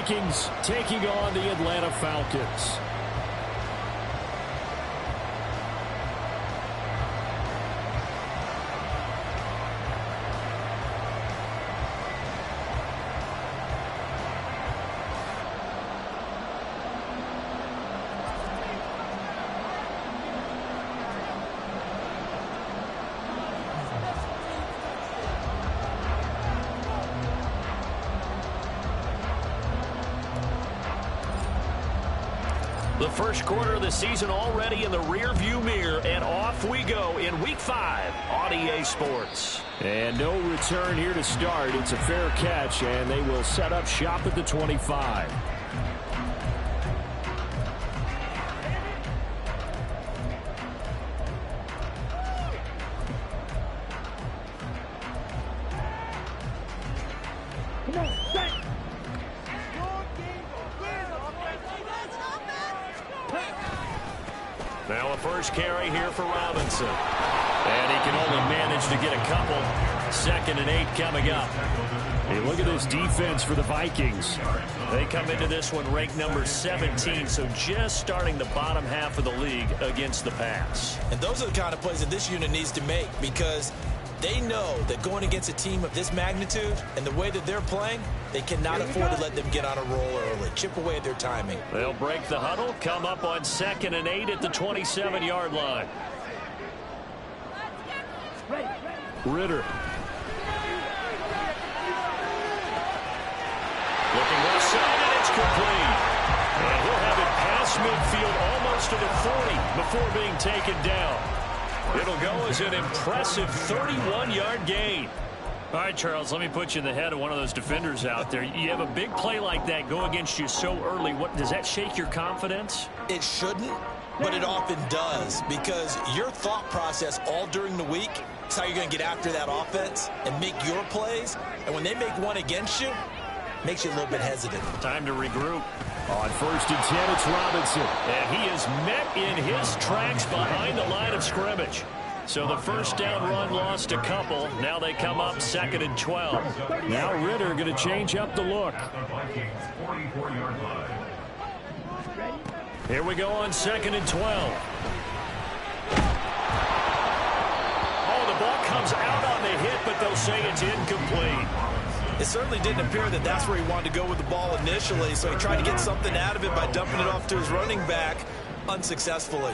Vikings taking on the Atlanta Falcons. The first quarter of the season already in the rearview mirror, and off we go in Week 5 on EA Sports. And no return here to start. It's a fair catch, and they will set up shop at the 25. Now a first carry here for Robinson. And he can only manage to get a couple. 2nd and 8 coming up. Hey, look at this defense for the Vikings. They come into this one ranked number 17, so just starting the bottom half of the league against the pass. And those are the kind of plays that this unit needs to make, because they know that going against a team of this magnitude and the way that they're playing, they cannot afford to let them get on a roll early. Chip away at their timing. They'll break the huddle, come up on 2nd and 8 at the 27-yard line. Ritter. Looking left side, and it's complete. And he'll have it past midfield almost to the 40 before being taken down. It'll go as an impressive 31-yard gain. All right, Charles, let me put you in the head of one of those defenders out there. You have a big play like that go against you so early. What does that shake your confidence? It shouldn't, but it often does, because your thought process all during the week is how you're going to get after that offense and make your plays. And when they make one against you, it makes you a little bit hesitant. Time to regroup. On 1st and 10, it's Robinson. And he is met in his tracks behind the line of scrimmage. So the first down run lost a couple. Now they come up 2nd and 12. Now Ritter going to change up the look. Here we go on 2nd and 12. Oh, the ball comes out on the hit, but they'll say it's incomplete. It certainly didn't appear that that's where he wanted to go with the ball initially, so he tried to get something out of it by dumping it off to his running back unsuccessfully.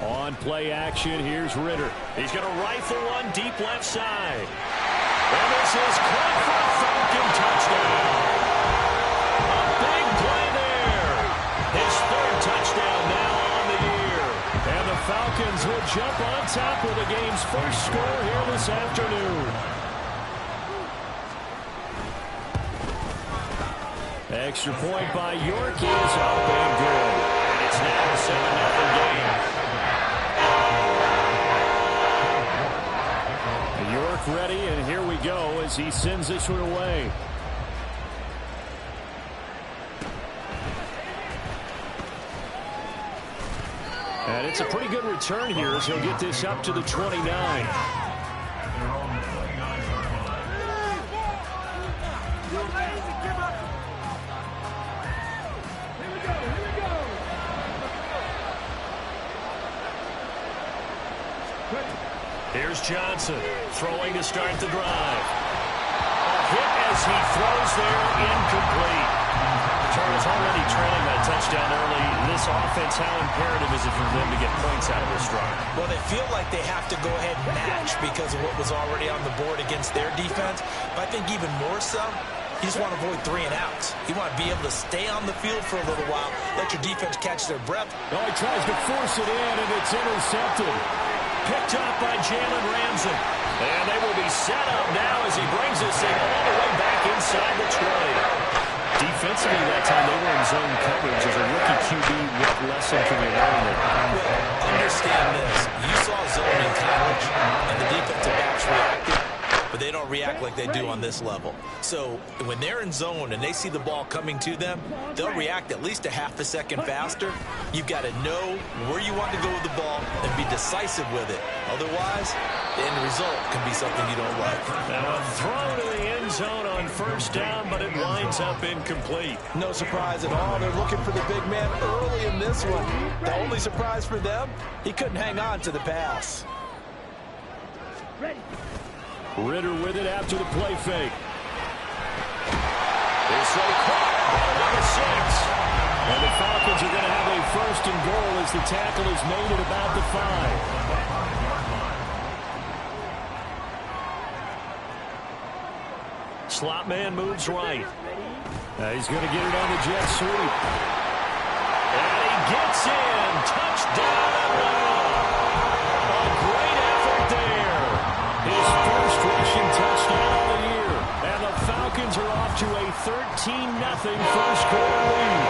On play action, here's Ritter. He's going to rifle one deep left side. And this is caught for a Falcon touchdown. A big play there. His 3rd touchdown now on the year. And the Falcons will jump on top of the game's first score here this afternoon. Extra point by York is up and good. And it's now a 7-0 game. York ready, and here we go as he sends this one away. And it's a pretty good return here as he'll get this up to the 29. Here's Johnson throwing to start the drive. A hit as he throws there, incomplete. Charles already trailing that touchdown early. This offense, how imperative is it for them to get points out of this drive? Well, they feel like they have to go ahead and match because of what was already on the board against their defense. But I think even more so, you just want to avoid 3 and outs. You want to be able to stay on the field for a little while, let your defense catch their breath. Oh, he tries to force it in, and it's intercepted. Picked up by Jalen Ramsey. And they will be set up now as he brings this thing all the way back inside the 20. Defensively that time, they were in zone coverage. As a rookie QB, what lesson can we learn there? Well, understand this. You saw zone in college, and the defensive backs reacted, but they don't react like they do on this level. So when they're in zone and they see the ball coming to them, they'll react at least a half a second faster. You've got to know where you want to go with the ball and be decisive with it. Otherwise, the end result can be something you don't like. Now a throw to the end end zone on first down, but it winds up incomplete. No surprise at all. They're looking for the big man early in this one. The only surprise for them, he couldn't hang on to the pass. Ritter with it after the play fake. It's so caught at 6. And the Falcons are going to have a first and goal as the tackle is made at about the 5. Slot man moves right. He's going to get it on the jet sweep. And he gets in. Touchdown, Atlanta. A great effort there. His first rushing touchdown of the year. And the Falcons are off to a 13-0 first quarter lead.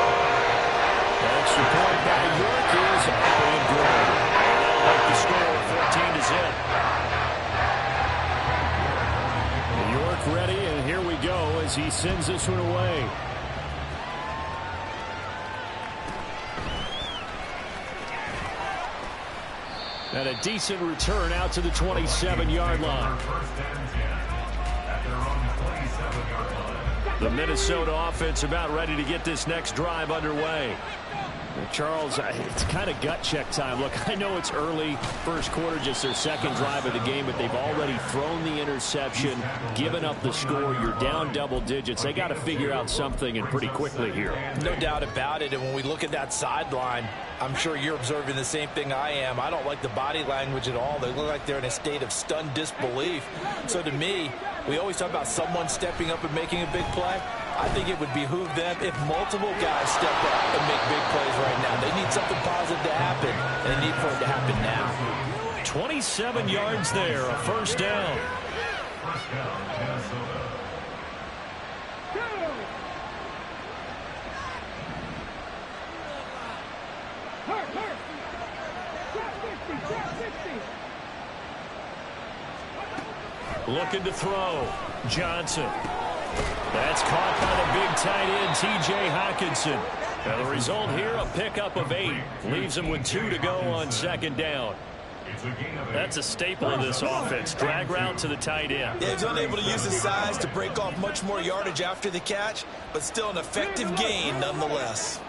Extra point by York is up and good. They'll make the score 14-0. York ready, and here we go as he sends this one away. And a decent return out to the 27-yard line. The Minnesota offense about ready to get this next drive underway. Charles, it's kind of gut check time. Look, I know it's early, first quarter, just their second drive of the game, but they've already thrown the interception, given up the score. You're down double digits. They got to figure out something, and pretty quickly here. No doubt about it. And when we look at that sideline, I'm sure you're observing the same thing I am. I don't like the body language at all. They look like they're in a state of stunned disbelief. So to me, we always talk about someone stepping up and making a big play. I think it would behoove them if multiple guys step up and make big plays right now. They need something positive to happen, and they need for it to happen now. 27 yards there, a first down. Looking to throw. Johnson. That's caught by the big tight end, T.J. Hockenson. And the result here, a pickup of 8. Leaves him with 2 to go on second down. That's a staple of this offense. Drag route to the tight end. Yeah, he's unable to use his size to break off much more yardage after the catch, but still an effective gain nonetheless.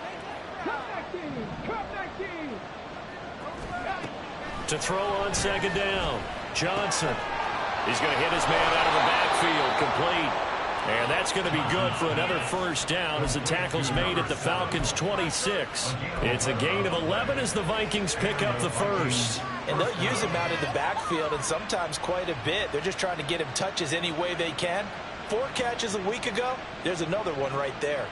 To throw on second down, Johnson. He's going to hit his man out of the backfield, complete. And that's going to be good for another first down as the tackle's made at the Falcons' 26. It's a gain of 11 as the Vikings pick up the first. And they'll use him out of the backfield, and sometimes quite a bit. They're just trying to get him touches any way they can. 4 catches a week ago. There's another one right there.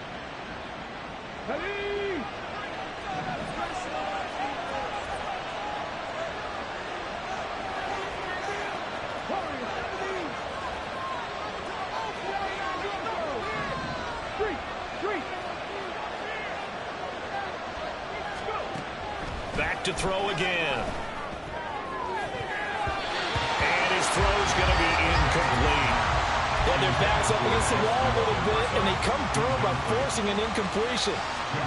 Back to throw again. And his throw's going to be incomplete. Yeah, their back's up against the wall a little bit, and they come through by forcing an incompletion.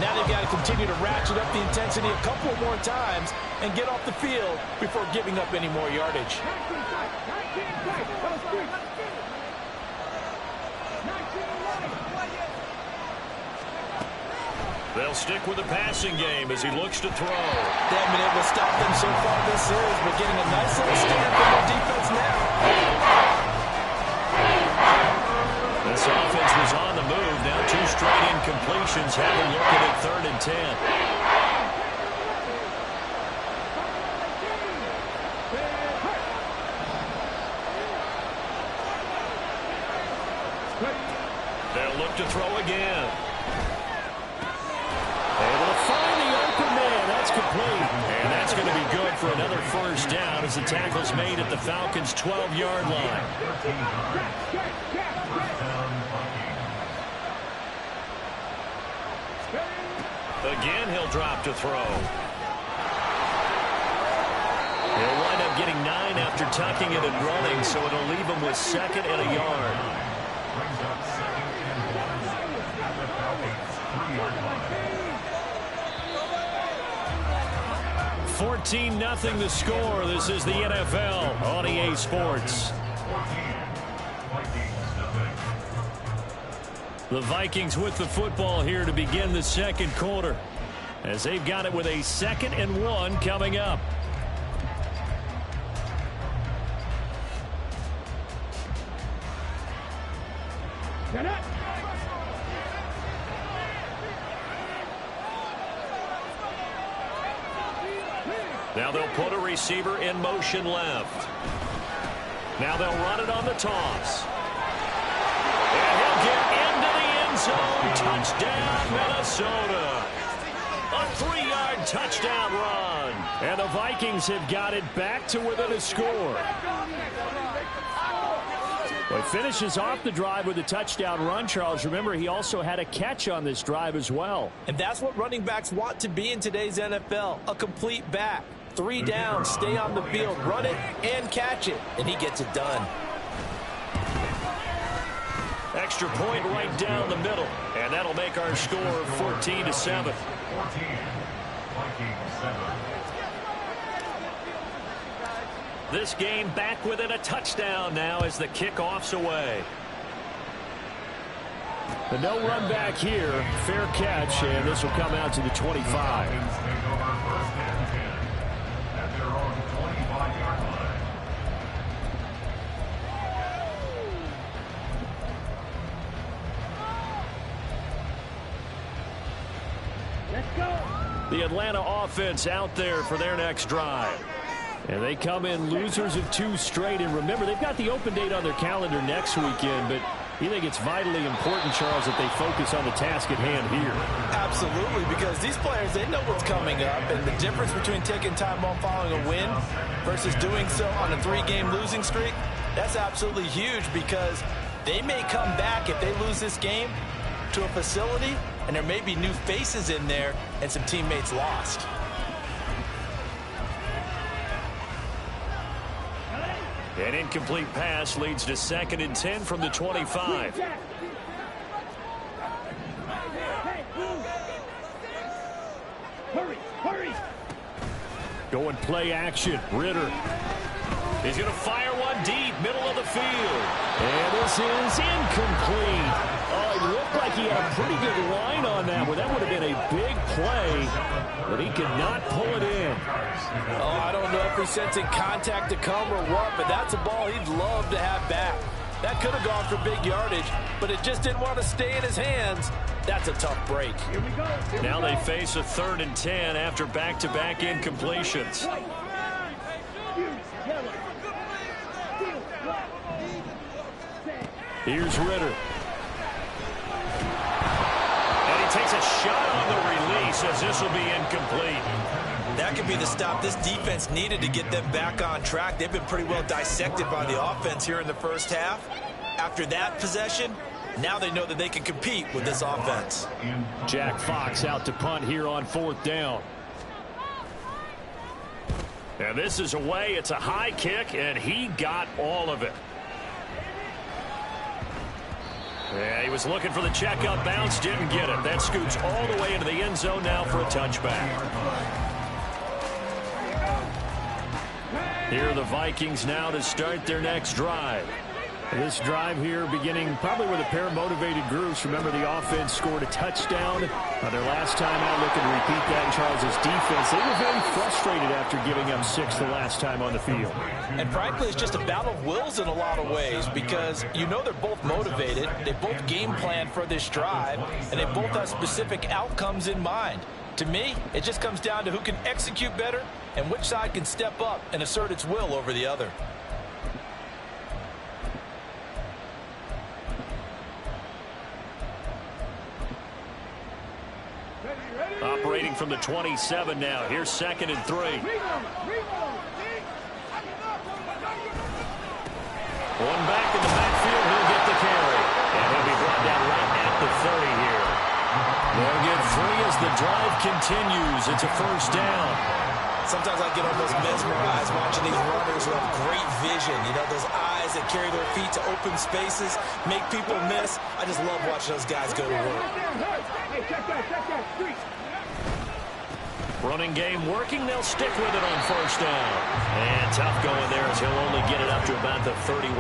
Now they've got to continue to ratchet up the intensity a couple more times and get off the field before giving up any more yardage. They'll stick with the passing game as he looks to throw. They haven't been able to stop them so far this series, but getting a nice little stand from their defense now. This offense was on the move. Now 2 straight incompletions. Have a look at it, 3rd and 10. They'll look to throw again. Able to find the open man. That's complete. And that's going to be good for another first down as the tackle's made at the Falcons' 12-yard line. Again, he'll drop to throw. He'll wind up getting 9 after tucking it and running, so it'll leave him with 2nd and a yard. 14-0 the score. This is the NFL on EA Sports. The Vikings with the football here to begin the second quarter, as they've got it with a 2nd and 1 coming up. Now they'll put a receiver in motion left. Now they'll run it on the toss. And he'll get into the end zone. Touchdown, Minnesota. A 3-yard touchdown run. And the Vikings have got it back to within a score. Well, he finishes off the drive with a touchdown run, Charles. Remember, he also had a catch on this drive as well. And that's what running backs want to be in today's NFL, a complete back. 3 downs, stay on the field, run it, and catch it. And he gets it done. Extra point right down the middle. And that'll make our score 14-7. This game back within a touchdown now as the kickoff's away. The no run back here. Fair catch, and this will come out to the 25. The Atlanta offense out there for their next drive. And they come in losers of 2 straight. And remember, they've got the open date on their calendar next weekend, but you think it's vitally important, Charles, that they focus on the task at hand here. Absolutely, because these players, they know what's coming up, and the difference between taking time off following a win versus doing so on a 3-game losing streak, that's absolutely huge, because they may come back if they lose this game to a facility, and there may be new faces in there and some teammates lost. An incomplete pass leads to 2nd and 10 from the 25. Hurry. Going play action. Ritter. He's going to fire one deep, middle of the field. And this is incomplete. Oh, it looked like he had a pretty good line on that one. That would have been a big play, but he could not pull it in. Oh, I don't know if he's sensing contact to come or what, but that's a ball he'd love to have back. That could have gone for big yardage, but it just didn't want to stay in his hands. That's a tough break. Now they face a 3rd and 10 after back-to-back incompletions. Here's Ritter. And he takes a shot on the release as this will be incomplete. That could be the stop this defense needed to get them back on track. They've been pretty well dissected by the offense here in the first half. After that possession, now they know that they can compete with this offense. Jack Fox out to punt here on 4th down. And this is away. It's a high kick, and he got all of it. Yeah, he was looking for the check-up bounce, didn't get it. That scoots all the way into the end zone now for a touchback. Here are the Vikings now to start their next drive. This drive here beginning probably with a pair of motivated groups. Remember, the offense scored a touchdown their last time out. Looking to repeat that in Charles's defense. They were very frustrated after giving up 6 the last time on the field. And frankly, it's just a battle of wills in a lot of ways, because you know they're both motivated. They both game plan for this drive, and they both have specific outcomes in mind. To me, it just comes down to who can execute better and which side can step up and assert its will over the other. Operating from the 27 now. Here's 2nd and 3. One back in the backfield. He'll get the carry. And he'll be brought down right at the 30 here. They'll get 3 as the drive continues. It's a 1st down. Sometimes I get almost mesmerized watching these runners who have great vision. You know, those eyes that carry their feet to open spaces, make people miss. I just love watching those guys go to work. Running game working. They'll stick with it on 1st down. And tough going there as he'll only get it up to about the 31.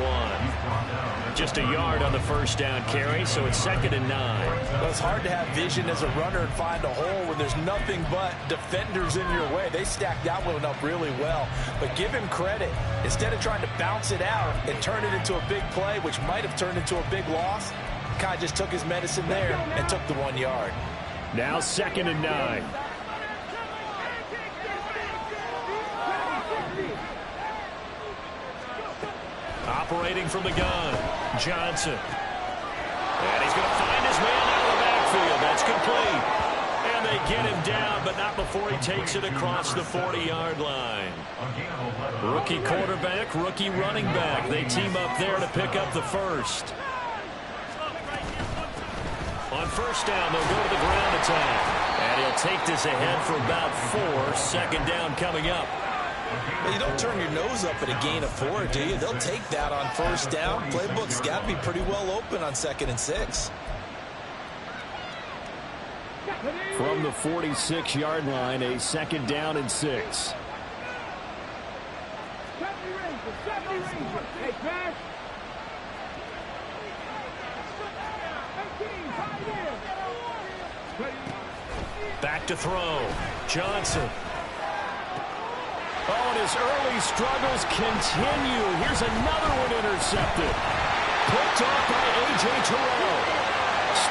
up just a yard on the first down carry, so it's 2nd and 9. Well, it's hard to have vision as a runner and find a hole when there's nothing but defenders in your way. They stacked that one up really well. But give him credit. Instead of trying to bounce it out and turn it into a big play, which might have turned into a big loss, kind of just took his medicine there and took the 1 yard. Now 2nd and 9. Operating from the gun, Johnson. And he's going to find his man out of the backfield. That's complete. And they get him down, but not before he takes it across the 40-yard line. Rookie quarterback, rookie running back. They team up there to pick up the first. On first down, they'll go to the ground attack. And he'll take this ahead for about 4. 2nd down coming up. Well, you don't turn your nose up at a gain of 4, do you? They'll take that on first down. Playbook's got to be pretty well open on 2nd and 6. From the 46-yard line, a 2nd down and 6. Back to throw. Johnson. Oh, and his early struggles continue. Here's another one intercepted. Picked off by A.J. Terrell.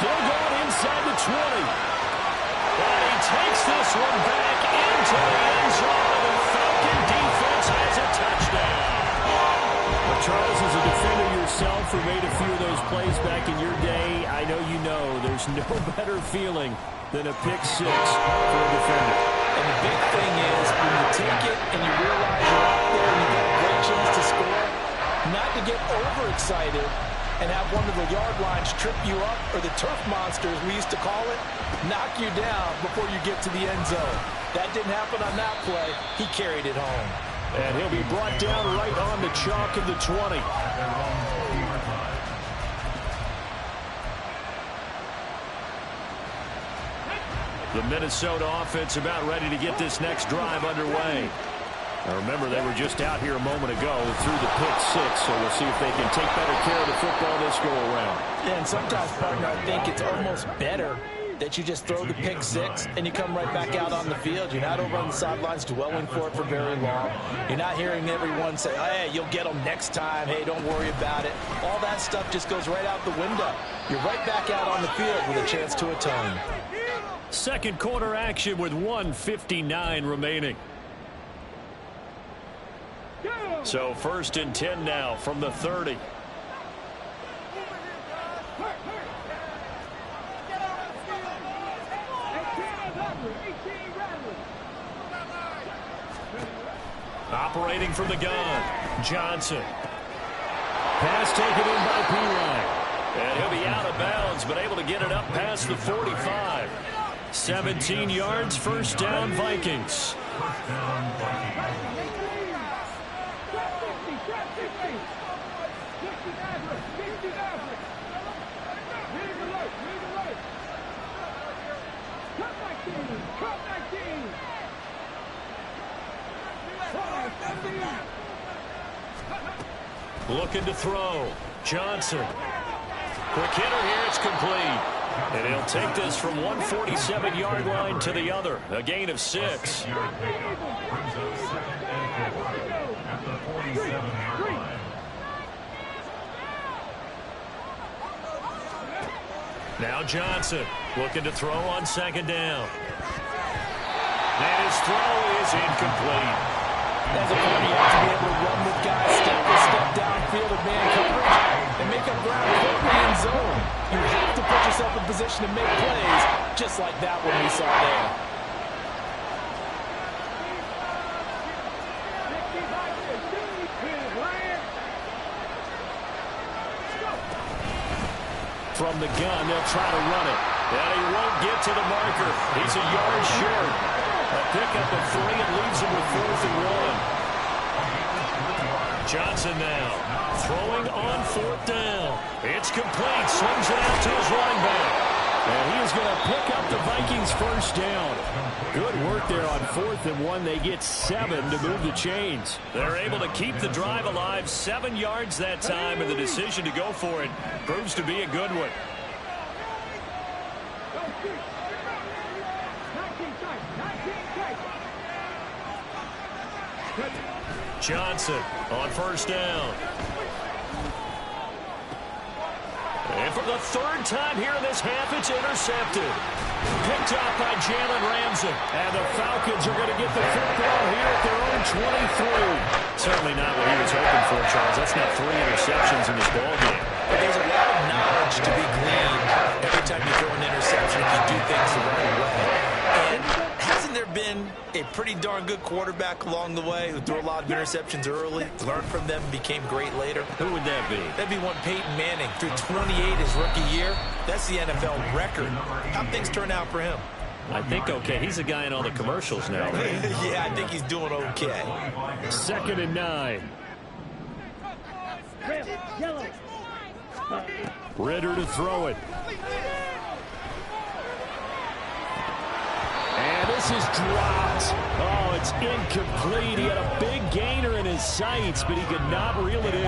Still going inside the 20. And he takes this one back into the end zone. And the Falcon defense has a touchdown. Well, Charles, as a defender yourself who made a few of those plays back in your day, I know you know there's no better feeling than a pick 6 for a defender. And the big thing is, when you take it and you realize you're out there and you've got a great chance to score, not to get overexcited and have one of the yard lines trip you up, or the turf monsters, we used to call it, knock you down before you get to the end zone. That didn't happen on that play. He carried it home. And he'll be brought down right on the chalk of the 20. The Minnesota offense about ready to get this next drive underway. Now remember, they were just out here a moment ago through the pick 6, so we'll see if they can take better care of the football this go around. Yeah, and sometimes, partner, I think it's almost better that you just throw the pick 6 and you come right back out on the field. You're not over on the sidelines dwelling for it for very long. You're not hearing everyone say, hey, you'll get them next time. Hey, don't worry about it. All that stuff just goes right out the window. You're right back out on the field with a chance to atone. Second quarter action with 1:59 remaining. So 1st and 10 now from the 30. Operating from the gun, Johnson. Pass taken in by P-Line. And he'll be out of bounds, but able to get it up past the 45. 17 yards, first down, Vikings. Looking to throw. Johnson. Quick hitter here. It's complete. And he'll take this from 147-yard line to the other. A gain of 6. Now Johnson looking to throw on 2nd down. And his throw is incomplete. As a player, you have to be able to run with guys step for step downfield of man coverage and make up ground quickly in zone. You have to put yourself in position to make plays, just like that one we saw there. From the gun, they'll try to run it. And he won't get to the marker. He's a yard short. A pickup of 3 and leaves him with 4th and 1. Johnson now throwing on 4th down. It's complete. Swings it out to his running back. And he is going to pick up the Vikings first down. Good work there on 4th and 1. They get 7 to move the chains. They're able to keep the drive alive, 7 yards that time, and the decision to go for it proves to be a good one. Johnson on first down. And for the 3rd time here in this half, it's intercepted. Picked off by Jalen Ramsey. And the Falcons are going to get the football here at their own 23. Certainly not what he was hoping for, Charles. That's not 3 interceptions in this ballgame. But there's a lot of knowledge to be gleaned every time you throw an interception if you do things the right way. And hasn't there been a pretty darn good quarterback along the way who threw a lot of interceptions early, learned from them, became great later? Who would that be? That'd be one Peyton Manning. Threw 28 his rookie year. That's the NFL record. How'd things turn out for him? I think okay. He's a guy in all the commercials now, right? Yeah, I think he's doing okay. 2nd and 9. Ritter to throw it. And this is dropped. Oh, it's incomplete. He had a big gainer in his sights, but he could not reel it in.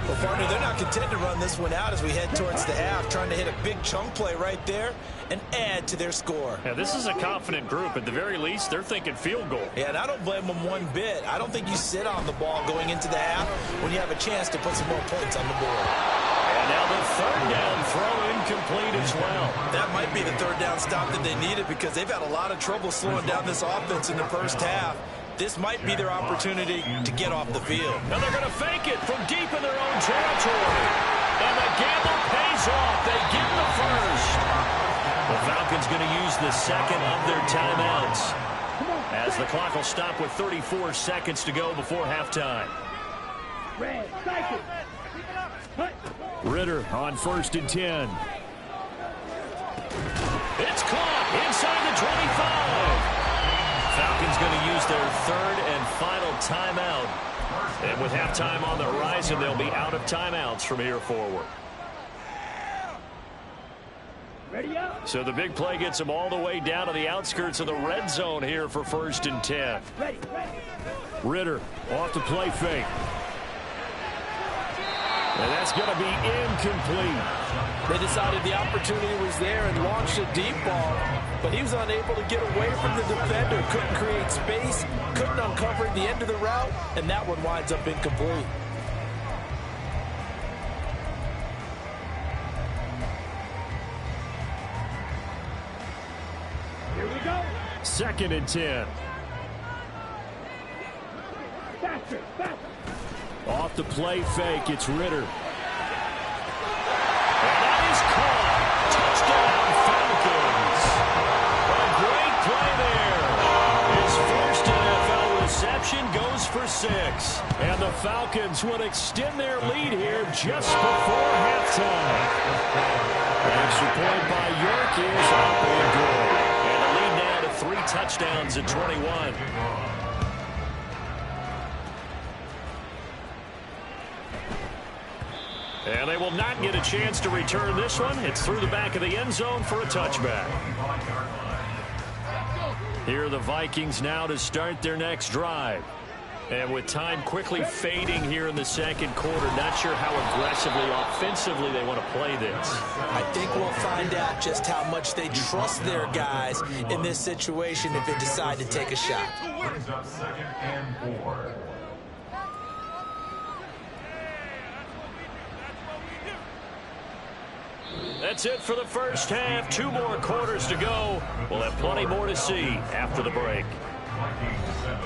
Well, partner, they're not content to run this one out as we head towards the half, trying to hit a big chunk play right there and add to their score. Yeah, this is a confident group. At the very least, they're thinking field goal. Yeah, and I don't blame them one bit. I don't think you sit on the ball going into the half when you have a chance to put some more points on the board. And now the 3rd down throw incomplete as well. That might be the 3rd down stop that they needed because they've had a lot of trouble slowing down this offense in the first half. This might be their opportunity to get off the field. And they're going to fake it from deep in their own territory. And the gamble pays off. They get the first. The Falcons going to use the 2nd of their timeouts as the clock will stop with 34 seconds to go before halftime. Ritter on 1st and 10. It's caught inside the 25. Falcons going to use their 3rd and final timeout. And with halftime on the horizon, they'll be out of timeouts from here forward. So the big play gets them all the way down to the outskirts of the red zone here for 1st and 10. Ritter off the play fake. And that's going to be incomplete. They decided the opportunity was there and launched a deep ball, but he was unable to get away from the defender, couldn't create space, couldn't uncover the end of the route, and that one winds up incomplete. Here we go. 2nd and 10. Faster. Off the play fake, it's Ritter. And that is caught. Touchdown, Falcons. A great play there. His first NFL reception goes for 6. And the Falcons will extend their lead here just before halftime. Extra point by York is up and good. And the lead now to 3 touchdowns at 21. And they will not get a chance to return this one. It's through the back of the end zone for a touchback. Here are the Vikings now to start their next drive. And with time quickly fading here in the 2nd quarter, not sure how aggressively, offensively they want to play this. I think we'll find out just how much they trust their guys in this situation if they decide to take a shot. Brings up 2nd and 4. That's it for the first half. 2 more quarters to go. We'll have plenty more to see after the break. Vikings 7.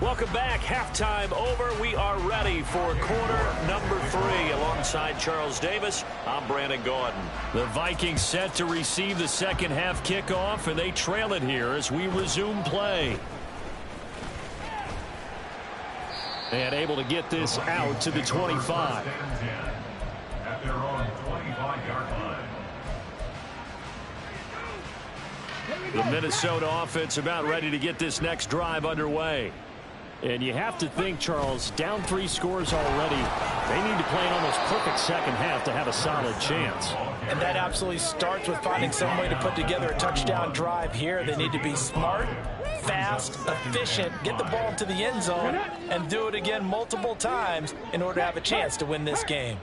Welcome back. Halftime over. We are ready for quarter number 3. Alongside Charles Davis, I'm Brandon Gordon. The Vikings set to receive the 2nd half kickoff, and they trail it here as we resume play. And able to get this out to the 25. At their own 25-yard line. The Minnesota offense about ready to get this next drive underway. And you have to think, Charles, down 3 scores already. They need to play an almost perfect second half to have a solid chance. And that absolutely starts with finding some way to put together a touchdown drive here. They need to be smart, fast, efficient, get the ball to the end zone, and do it again multiple times in order to have a chance to win this game.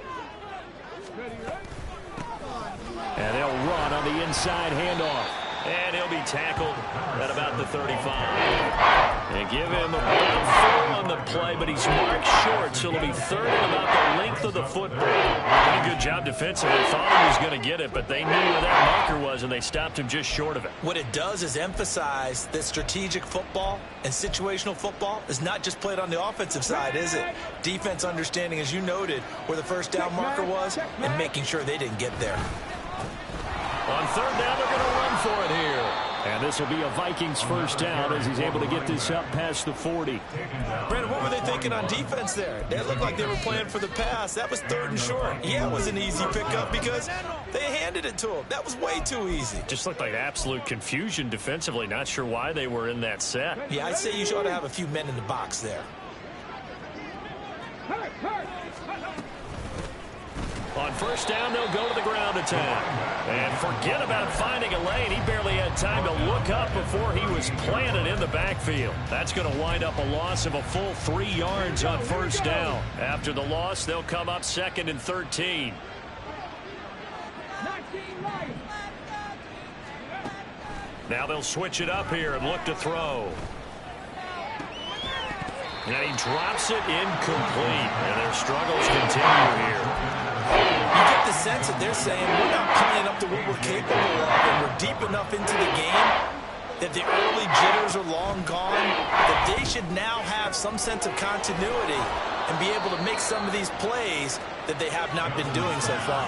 And they'll run on the inside handoff. And he'll be tackled at about the 35. They give him about 4 on the play, but he's marked short, so it'll be 3rd and about the length of the football. Pretty good job defensively. Thought he was going to get it, but they knew where that marker was, and they stopped him just short of it. What it does is emphasize that strategic football and situational football is not just played on the offensive side, is it? Defense understanding, as you noted, where the first down marker was and making sure they didn't get there. On 3rd down, they're going to run for it here. And this will be a Vikings first down as he's able to get this up past the 40. Brandon, what were they thinking on defense there? They looked like they were playing for the pass. That was 3rd and short. Yeah, it was an easy pickup because they handed it to him. That was way too easy. Just looked like absolute confusion defensively. Not sure why they were in that set. Yeah, I'd say you ought to have a few men in the box there. On 1st down, they'll go to the ground attack. And forget about finding a lane. He barely had time to look up before he was planted in the backfield. That's going to wind up a loss of a full 3 yards on 1st down. After the loss, they'll come up 2nd and 13. Now they'll switch it up here and look to throw. And he drops it incomplete. And their struggles continue here. You get the sense that they're saying we're not playing up to what we're capable of, and we're deep enough into the game that the early jitters are long gone, that they should now have some sense of continuity and be able to make some of these plays that they have not been doing so far.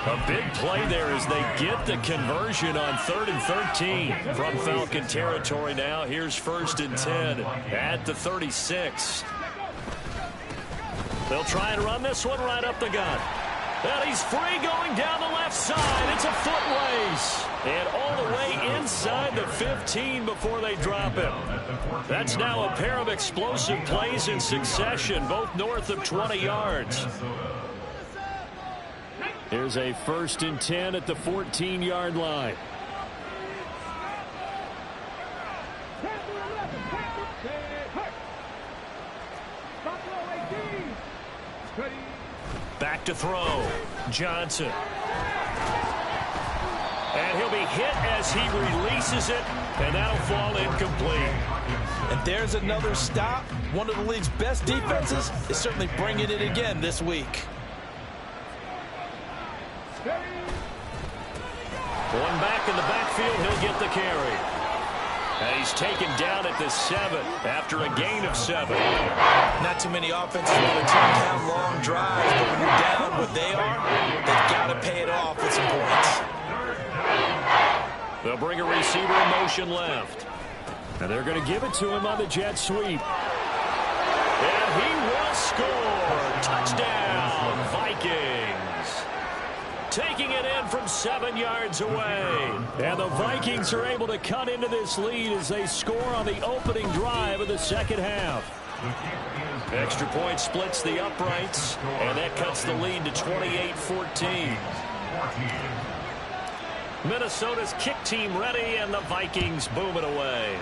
A big play there as they get the conversion on 3rd and 13 from Falcon territory now. Here's 1st and 10 at the 36. They'll try and run this one right up the gut. And he's free going down the left side. It's a foot race. And all the way inside the 15 before they drop him. That's now a pair of explosive plays in succession, both north of 20 yards. Here's a 1st and 10 at the 14-yard line. Back to throw. Johnson. And he'll be hit as he releases it, and that'll fall incomplete. And there's another stop. One of the league's best defenses is certainly bringing it again this week. One back in the backfield, he'll get the carry. And he's taken down at the 7 after a gain of 7. Not too many offenses want to turn down long drives, but when you're down what they are, they've got to pay it off with some points. They'll bring a receiver in motion left. And they're going to give it to him on the jet sweep. And he will score. Touchdown, Vikings. Taking it in from 7 yards away. And the Vikings are able to cut into this lead as they score on the opening drive of the second half. Extra point splits the uprights, and that cuts the lead to 28-14. Minnesota's kick team ready, and the Vikings boom it away.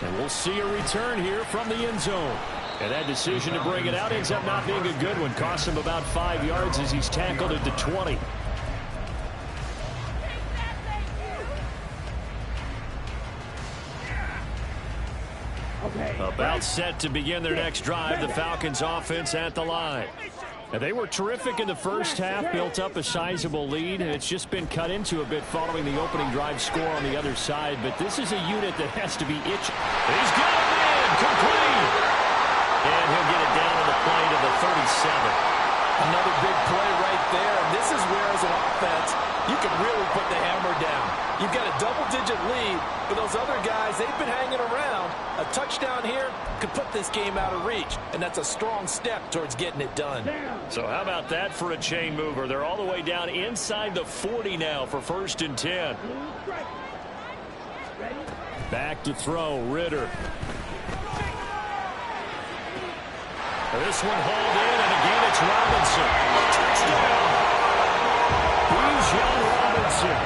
And we'll see a return here from the end zone. And that decision to bring it out ends up not being a good one. Costs him about 5 yards as he's tackled at the 20. About set to begin their next drive, the Falcons offense at the line. And they were terrific in the first half, built up a sizable lead, and it's just been cut into a bit following the opening drive score on the other side. But this is a unit that has to be itching. He's got it in, complete. And he'll get it down to the play to the 37. Another big play right there. And this is where, as an offense, you can really put the hammer down. You've got a double-digit lead, but those other guys, they've been hanging around. A touchdown here could put this game out of reach, and that's a strong step towards getting it done. So how about that for a chain mover? They're all the way down inside the 40 now for 1st and 10. Back to throw, Ritter. This one hauled in, and again it's Robinson. Touchdown! Bijan Robinson,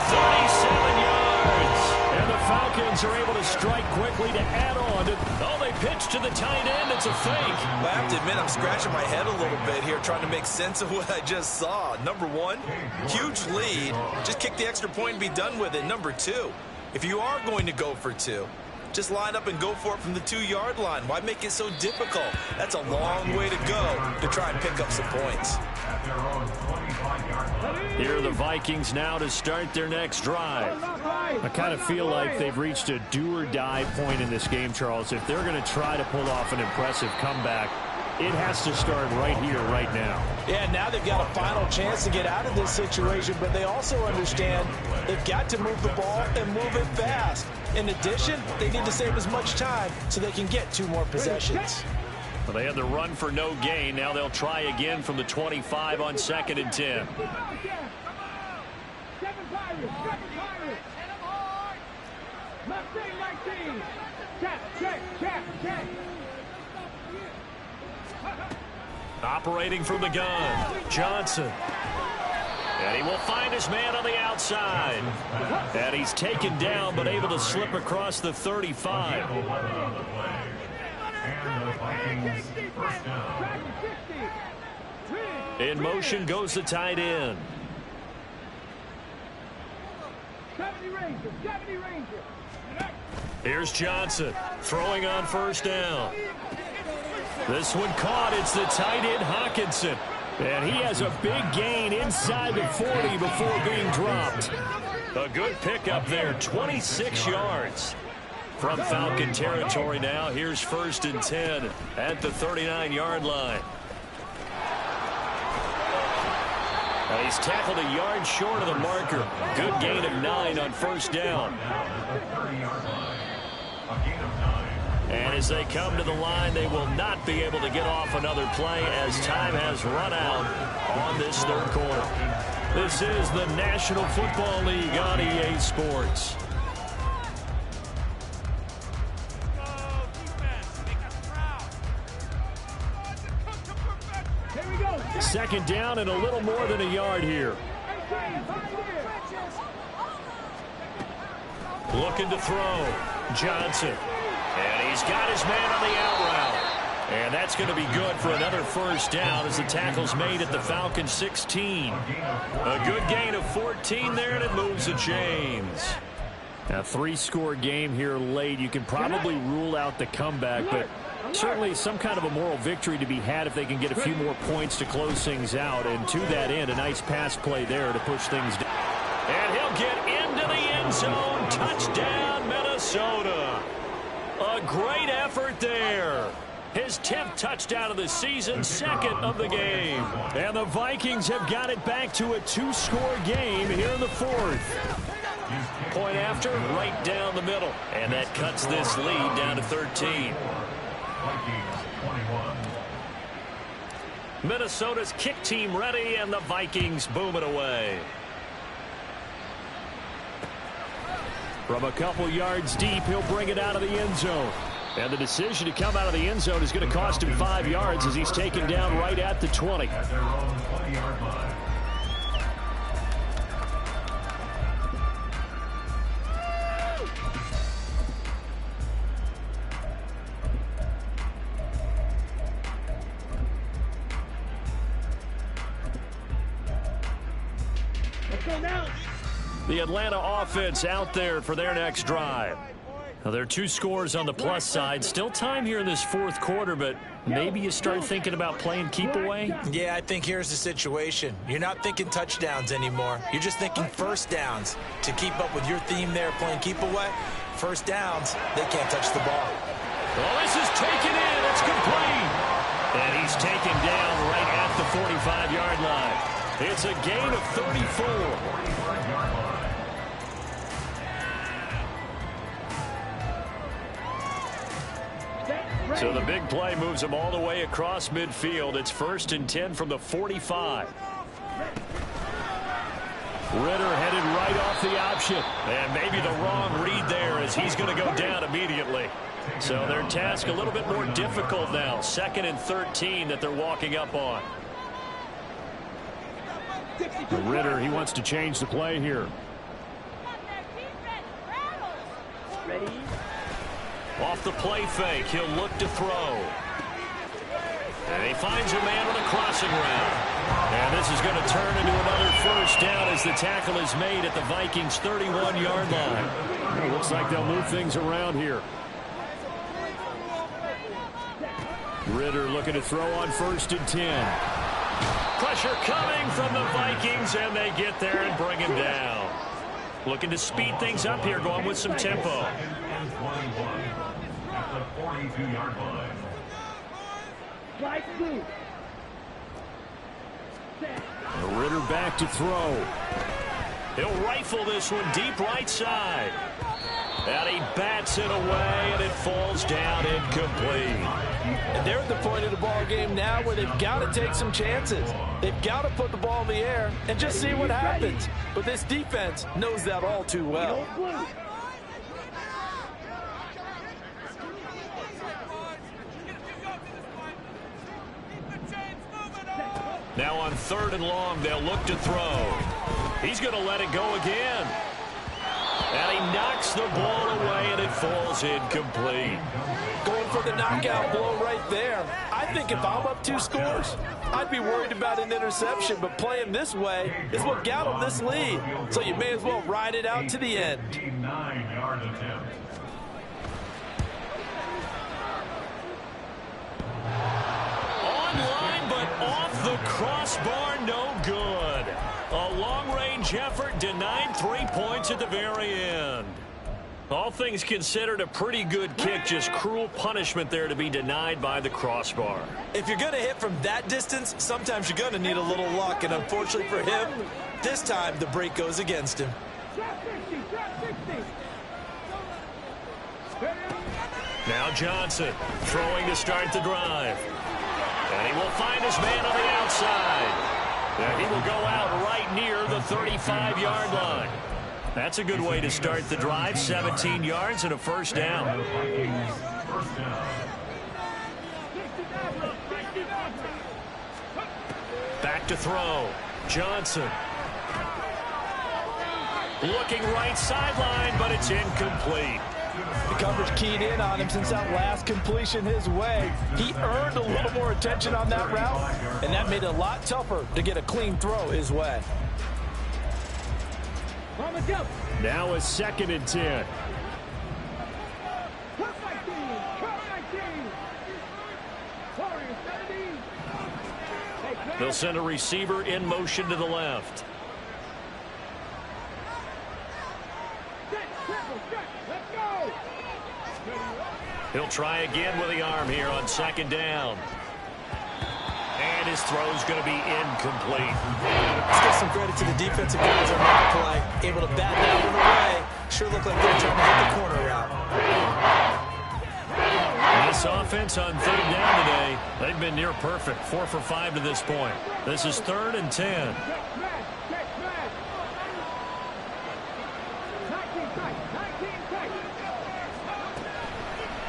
37 yards. And the Falcons are able to strike quickly to add on. Oh, they pitch to the tight end. It's a fake. Well, I have to admit, I'm scratching my head a little bit here trying to make sense of what I just saw. Number one, huge lead. Just kick the extra point and be done with it. Number two, if you are going to go for two, just line up and go for it from the 2-yard line. Why make it so difficult? That's a long way to go to try and pick up some points. Here are the Vikings now to start their next drive. I kind of feel like they've reached a do-or-die point in this game, Charles. If they're going to try to pull off an impressive comeback, it has to start right here, right now. Yeah, now they've got a final chance to get out of this situation, but they also understand they've got to move the ball and move it fast. In addition, they need to save as much time so they can get 2 more possessions. Well, they had the run for no gain. Now they'll try again from the 25 on 2nd and 10. Operating from the gun, Johnson. And he will find his man on the outside. And he's taken down, but able to slip across the 35. In motion goes the tight end. Here's Johnson throwing on 1st down. This one caught. It's the tight end, Hawkinson. And he has a big gain inside the 40 before being dropped. A good pickup there, 26 yards. From Falcon territory now, here's 1st and 10 at the 39-yard line. And he's tackled a yard short of the marker. Good gain of 9 on 1st down. And as they come to the line, they will not be able to get off another play as time has run out on this 3rd quarter. This is the National Football League on EA Sports. Second down and a little more than a yard here. Looking to throw. Johnson. And he's got his man on the out route. And that's going to be good for another 1st down as the tackle's made at the Falcons 16. A good gain of 14 there, and it moves the chains. A 3-score game here late. You can probably rule out the comeback, but certainly some kind of a moral victory to be had if they can get a few more points to close things out. And to that end, a nice pass play there to push things down. And he'll get into the end zone. Touchdown, Minnesota. A great effort there. His 10th touchdown of the season, 2nd of the game. And the Vikings have got it back to a 2-score game here in the 4th. Point after, right down the middle. And that cuts this lead down to 13. Minnesota's kick team ready, and the Vikings boom it away. From a couple yards deep, he'll bring it out of the end zone. And the decision to come out of the end zone is going to cost him 5 yards as he's taken down right at the 20. At their own 20-yard line. The Atlanta offense out there for their next drive. Now, there are 2 scores on the plus side. Still time here in this 4th quarter, but maybe you start thinking about playing keep away? Yeah, I think here's the situation. You're not thinking touchdowns anymore. You're just thinking 1st downs. To keep up with your theme there, playing keep away, 1st downs, they can't touch the ball. Well, this is taken in. It's complete. And he's taken down right at the 45-yard line. It's a gain of 34. So the big play moves them all the way across midfield. It's 1st and 10 from the 45. Ritter headed right off the option. And maybe the wrong read there as he's going to go down immediately. So their task a little bit more difficult now. 2nd and 13 that they're walking up on. Ritter, he wants to change the play here. Off the play fake, he'll look to throw. And he finds a man on a crossing route. And this is going to turn into another 1st down as the tackle is made at the Vikings' 31-yard line. Well, looks like they'll move things around here. Ritter looking to throw on 1st and 10. Pressure coming from the Vikings, and they get there and bring him down. Looking to speed things up here, going with some tempo. At the 42-yard line. Ritter back to throw. He'll rifle this one deep right side. And he bats it away, and it falls down incomplete. And they're at the point of the ball game now where they've got to take some chances. They've got to put the ball in the air and just see what happens. But this defense knows that all too well. Now on 3rd and long, they'll look to throw. He's going to let it go again. And he knocks the ball away, and it falls incomplete. Going for the knockout blow right there. I think if I'm up 2 scores, I'd be worried about an interception, but playing this way is what got them this lead. So you may as well ride it out to the end. 9-yard attempt. Online, but off the crossbar, no good. A long-range effort denied 3 points at the very end. All things considered, a pretty good kick, just cruel punishment there to be denied by the crossbar. If you're going to hit from that distance, sometimes you're going to need a little luck, and unfortunately for him, this time the break goes against him. Now Johnson throwing to start the drive. And he will find his man on the outside. And he will go out right near the 35-yard line. That's a good way to start the drive. 17 yards and a 1st down. Back to throw. Johnson. Looking right sideline, but it's incomplete. The coverage keyed in on him since that last completion his way. He earned a little more attention on that route, and that made it a lot tougher to get a clean throw his way. Now a 2nd and 10. They'll send a receiver in motion to the left. He'll try again with the arm here on 2nd down. And his throw's going to be incomplete. Let's give some credit to the defensive guys on that play. Able to bat that one away. Sure looked like they were trying to hit the corner route. This offense on 3rd down today, they've been near perfect. 4 for 5 to this point. This is 3rd and 10.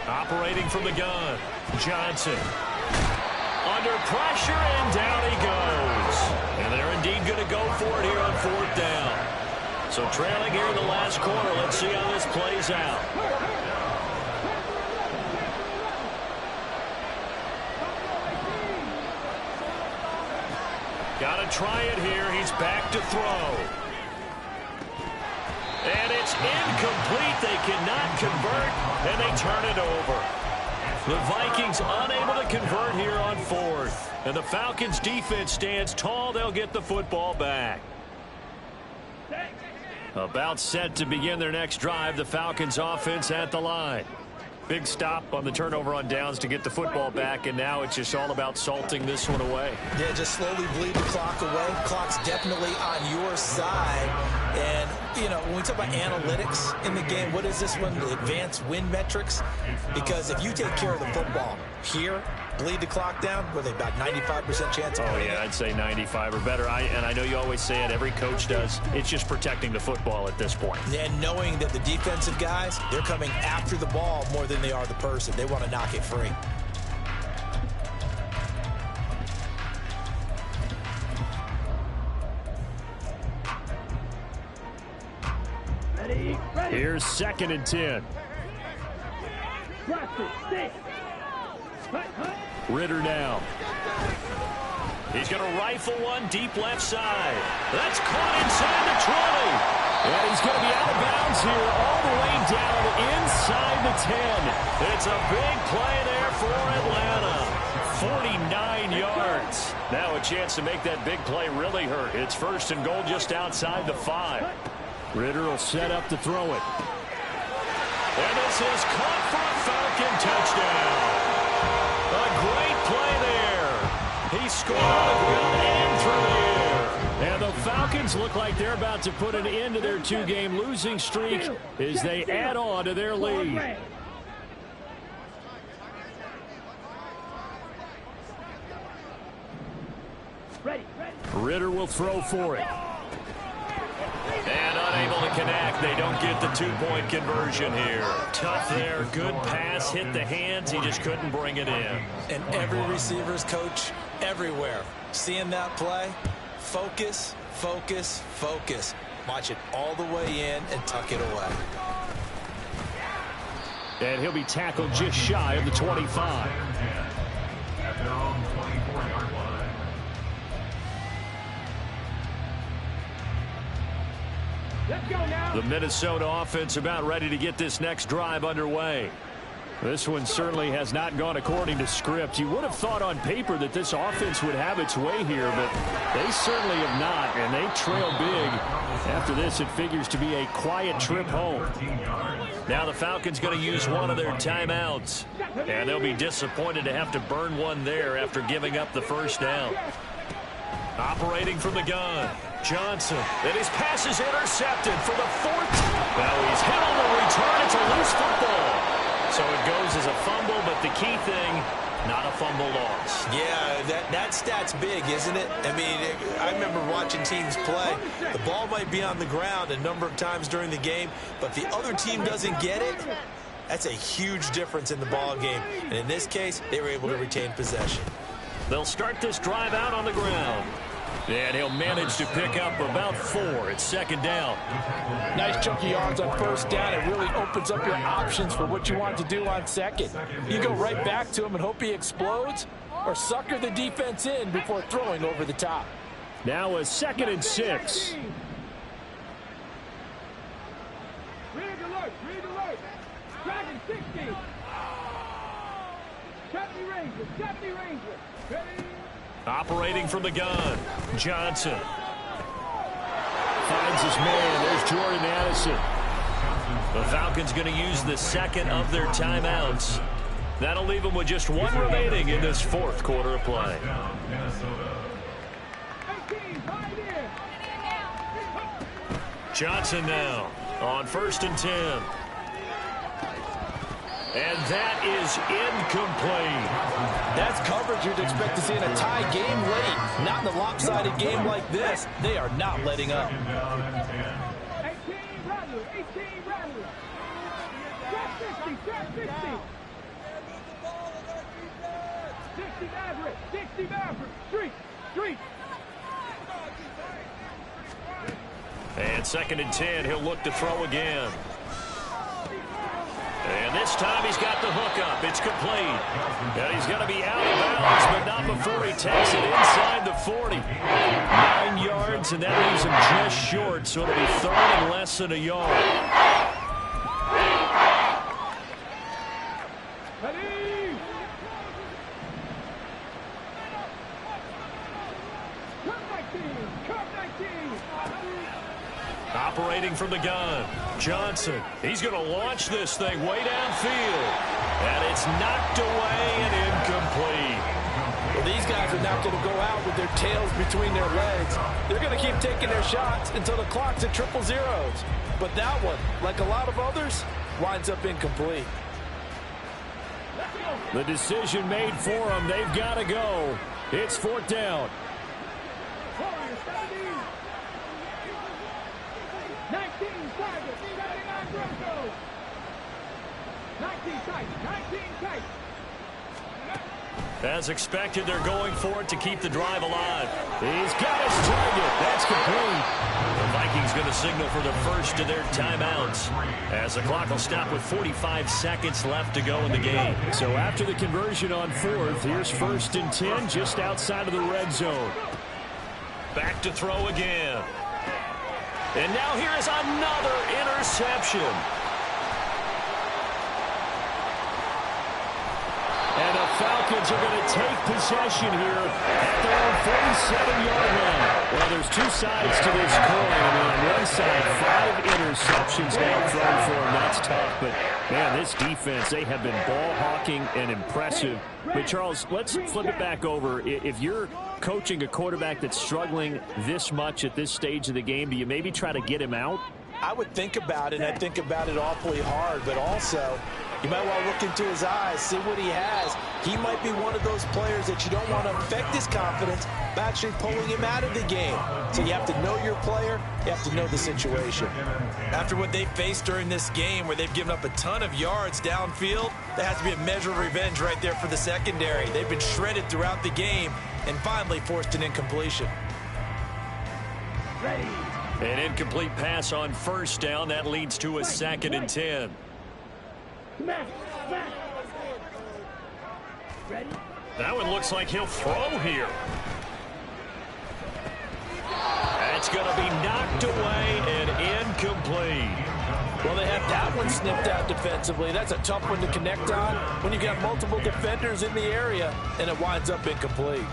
Operating from the gun, Johnson. Under pressure, and down he goes. And they're indeed going to go for it here on 4th down. So trailing here in the last quarter. Let's see how this plays out. Got to try it here. He's back to throw. And it's incomplete. They cannot convert, and they turn it over. The Vikings unable to convert here on 4th. And the Falcons defense stands tall. They'll get the football back. About set to begin their next drive. The Falcons offense at the line. Big stop on the turnover on downs to get the football back, and now it's just all about salting this one away. Yeah, just slowly bleed the clock away. Clock's definitely on your side. And, you know, when we talk about analytics in the game, what is this one? The advanced win metrics? Because if you take care of the football here, bleed the clock down, were they about 95% chance of winning? Oh, yeah, I'd say 95 or better. And I know you always say it, every coach does. It's just protecting the football at this point. And knowing that the defensive guys, they're coming after the ball more than they are the person. They want to knock it free. Here's 2nd and 10. Ritter now. He's going to rifle one deep left side. That's caught inside the 20. And he's going to be out of bounds here all the way down inside the 10. It's a big play there for Atlanta. 49 yards. Now a chance to make that big play really hurt. It's 1st and goal just outside the 5. Ritter will set up to throw it. And this is caught for a Falcon touchdown. A great play there. He scored on the ground and through the air. And the Falcons look like they're about to put an end to their 2-game losing streak as they add on to their lead. Ritter will throw for it. And unable to connect. They don't get the 2-point conversion here. Tough there. Good pass. Hit the hands. He just couldn't bring it in. And every receiver's coach everywhere. Seeing that play, focus, focus, focus. Watch it all the way in and tuck it away. And he'll be tackled just shy of the 25. At their own 24-yard line. The Minnesota offense about ready to get this next drive underway. This one certainly has not gone according to script. You would have thought on paper that this offense would have its way here, but they certainly have not, and they trail big. After this, it figures to be a quiet trip home. Now the Falcons going to use one of their timeouts, and they'll be disappointed to have to burn one there after giving up the 1st down. Operating from the gun, Johnson. And his pass is intercepted for the 4th. Now he's hit on the return. It's a loose football. So it goes as a fumble, but the key thing, not a fumble loss. Yeah, that stat's big, isn't it? I mean, I remember watching teams play. The ball might be on the ground a number of times during the game, but the other team doesn't get it. That's a huge difference in the ball game. And in this case, they were able to retain possession. They'll start this drive out on the ground. And he'll manage to pick up about 4. It's 2nd down. Nice chunky yards on 1st down. It really opens up your options for what you want to do on 2nd. You go right back to him and hope he explodes, or sucker the defense in before throwing over the top. Now a 2nd and 6. Rig alert. Dragon 60. Deputy Ranger. Ready? Operating from the gun, Johnson. Finds his man. There's Jordan Addison. The Falcons going to use the 2nd of their timeouts. That'll leave them with just 1 remaining in this 4th quarter of play. Johnson now on 1st and 10. And that is incomplete. That's coverage you'd expect to see in a tie game late. Not in a lopsided game like this. They are not letting up. 18 Rattler. Trap 60. 60 Maverick. Street. And 2nd and 10, he'll look to throw again. And this time he's got the hook up. It's complete. And he's going to be out of bounds, but not before he takes it inside the 40. 9 yards, and that leaves him just short, so it'll be 3rd and less than a yard. Operating from the gun, Johnson. He's going to launch this thing way downfield. And it's knocked away and incomplete. Well, these guys are not going to go out with their tails between their legs. They're going to keep taking their shots until the clock's at triple zeros. But that one, like a lot of others, winds up incomplete. The decision made for them. They've got to go. It's fourth down. 19 Tigers, 79 Broncos. 19 Tigers, 19 Tigers. As expected, they're going for it to keep the drive alive. He's got his target. That's complete. The Vikings going to signal for the first of their timeouts, as the clock will stop with 45 seconds left to go in the game. So after the conversion on fourth, here's 1st and 10 just outside of the red zone. Back to throw again. And now here is another interception. And the Falcons are going to take possession here at their own 47-yard line. Well, there's two sides to this coin. I mean, on one side, 5 interceptions now thrown for them. That's tough. But, man, this defense, they have been ball hawking and impressive. But, Charles, let's flip it back over. If you're coaching a quarterback that's struggling this much at this stage of the game, do you maybe try to get him out? I would think about it, and I think about it awfully hard, but also you might want to look into his eyes, see what he has. He might be one of those players that you don't want to affect his confidence by actually pulling him out of the game. So you have to know your player, you have to know the situation. After what they faced during this game, where they've given up a ton of yards downfield, there has to be a measure of revenge right there for the secondary. They've been shredded throughout the game and finally forced an incompletion. An incomplete pass on first down. That leads to a 2nd and 10. That one looks like he'll throw here. That's going to be knocked away and incomplete. Well, they have that one snipped out defensively. That's a tough one to connect on when you got multiple defenders in the area, and it winds up incomplete.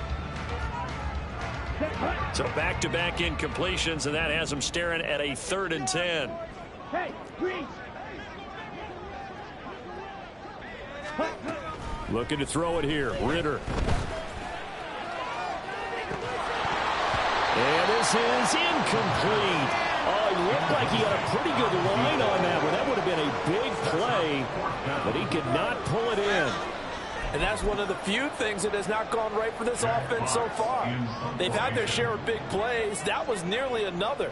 So back-to-back incompletions, and that has them staring at a 3rd and 10. Hey, Green. Looking to throw it here. Ritter. And this is incomplete. Oh, it looked like he had a pretty good line on that one. That would have been a big play, but he could not pull it in. And that's one of the few things that has not gone right for this offense so far. They've had their share of big plays. That was nearly another.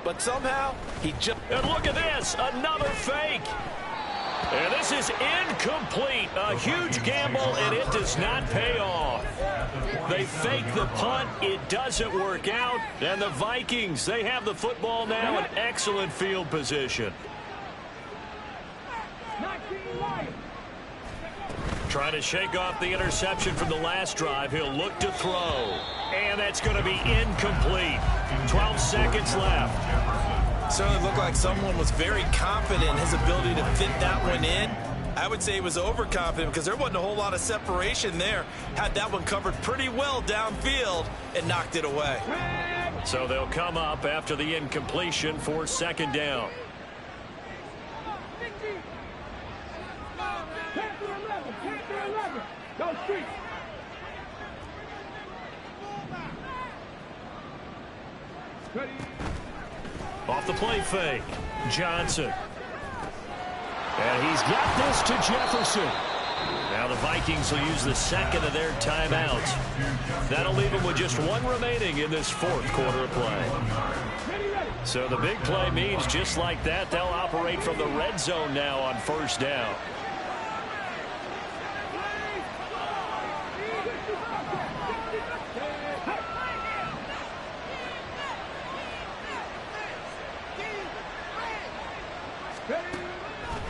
But somehow, he just... And look at this, another fake. And this is incomplete. A huge gamble, and it does not pay off. They fake the punt. It doesn't work out. And the Vikings, they have the football now in excellent field position. 19 Lions. Trying to shake off the interception from the last drive. He'll look to throw. And that's going to be incomplete. 12 seconds left. Certainly looked like someone was very confident in his ability to fit that one in. I would say he was overconfident because there wasn't a whole lot of separation there. Had that one covered pretty well downfield and knocked it away. So they'll come up after the incompletion for 2nd down. 10-11. Go street. Ready. Off the play fake. Johnson. And he's got this to Jefferson. Now the Vikings will use the 2nd of their timeouts. That'll leave them with just 1 remaining in this 4th quarter of play. So the big play means just like that, they'll operate from the red zone now on 1st down.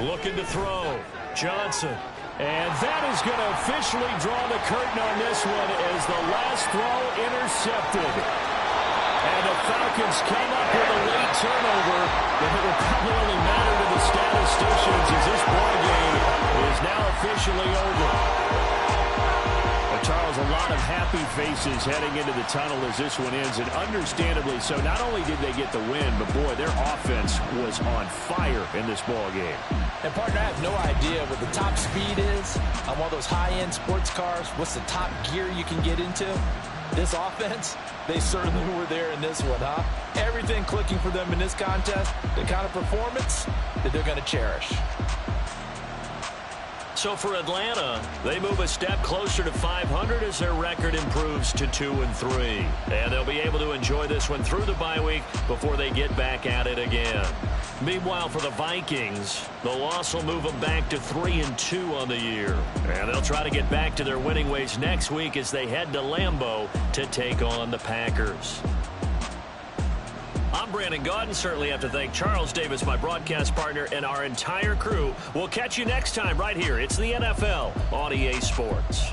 Looking to throw. Johnson. And that is going to officially draw the curtain on this one as the last throw intercepted. And the Falcons come up with a late turnover, but it will probably only matter to the statisticians as this ball game is now officially over. A Charles, a lot of happy faces heading into the tunnel as this one ends, and understandably so. Not only did they get the win, but, boy, their offense was on fire in this ball game. And, partner, I have no idea what the top speed is on one of those high-end sports cars. What's the top gear you can get into? This offense, they certainly were there in this one, huh? Everything clicking for them in this contest, the kind of performance that they're going to cherish. So for Atlanta, they move a step closer to 500 as their record improves to 2-3. And they'll be able to enjoy this one through the bye week before they get back at it again. Meanwhile, for the Vikings, the loss will move them back to 3-2 on the year. And they'll try to get back to their winning ways next week as they head to Lambeau to take on the Packers. I'm Brandon Gaudin. Certainly have to thank Charles Davis, my broadcast partner, and our entire crew. We'll catch you next time right here. It's the NFL on EA Sports.